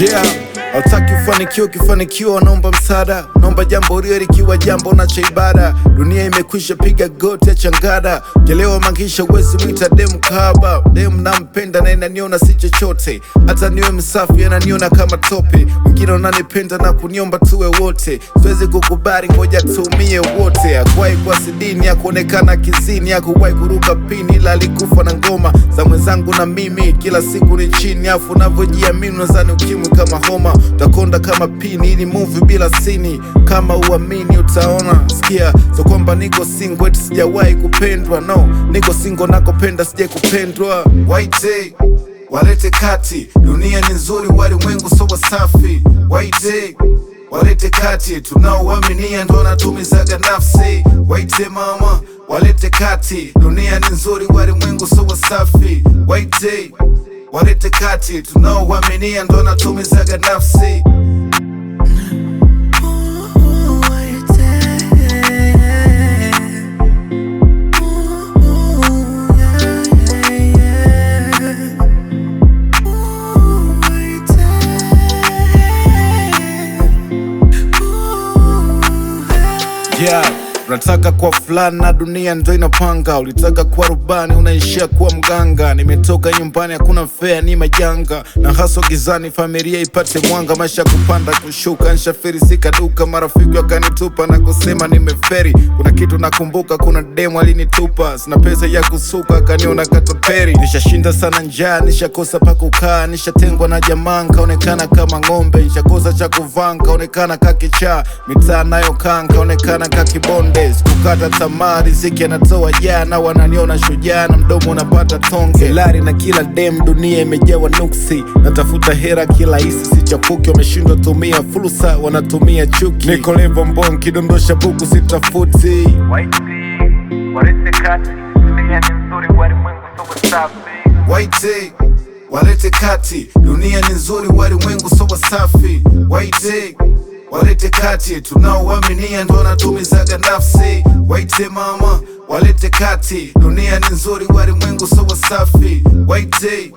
Yeah, hautaki ufanikiwe, ukifanikiwa naomba msaada. Naomba jambo rio likiwa jambo na cha ibada. Dunia imekwisha, piga goti ya changada. Jelewa mangisha uwezi mwita demu kahaba. Demu nampenda na inaniona si chochote. Hata niwe msafi ananiona kama tope. Wengine wananipenda na kuniomba tuwe wote. Siwezi kukubali, ngoja tuumie wote. Hakuwahi kwa sidini ya kuonekana kizini. Hakuwahi kuruka pini ila alikufa na ngoma za mwenzangu na mimi. Kila siku ni chini, afu unavyojiamini unadhani ukimwi kama homa. Utakonda kama pini, ili movie bila sini. Kama uamini utaona, sikia. So kwamba niko single eti sijawahi kupendwa. No, niko single nakopenda sijai kupendwa. Waite, walete kati. Dunia ni nzuri, walimwengu so wasafi. Waite, walete kati. Tunaoaminia ndo wanatumizaga nafsi. Waite mama, walete kati. Dunia ni nzuri, walimwengu so wasafi. Waite, walete kati. Tunaoaminia ndo wanatumizaga nafsi. Yeah, unataka kuwa fulani na dunia ndo inapanga. Ulitaka kuwa rubani unaishia kuwa mganga. Nimetoka nyumbani hakuna fea ni majanga. Na haso gizani familia ipate mwanga. Maisha kupanda kushuka, nishafirisika duka. Marafiki wakanitupa na kusema nimeferi. Kuna kitu nakumbuka, kuna demu alinitupa. Sina pesa ya kusuka, kaniona kataperi. Nishashinda sana njaa, nishakosa pa kukaa. Nishatengwa na jamaa, nkaonekana kama ng'ombe. Nishakosa cha kuvaa, nkaonekana kakichaa. Mitaa nayo kaa, nkaonekana kakibonde. Sikukata tamaa, riziki anatoa jana. Wananiona shujaa na mdomo unapata tonge. Lari na kila dem, dunia imejawa nuksi. Natafuta hera kila isi sichafuki. Wameshindwa tumia fursa, wanatumia chuki. Niko levo mbong, kidondosha buku sitafuti. Waite, walete kati. Dunia ni nzuri, walimwengu so wasafi. Waite, walete kati. Dunia ni nzuri, walimwengu so wasafi. Waite, walete kati. Tunaoaminia ndo wanatumizaga nafsi. Waite mama, walete kati. Dunia ni nzuri, walimwengu so wasafi. Waite,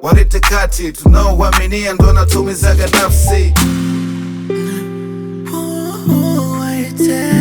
walete kati. Tunaoaminia ndo wanatumizaga nafsi. Waite.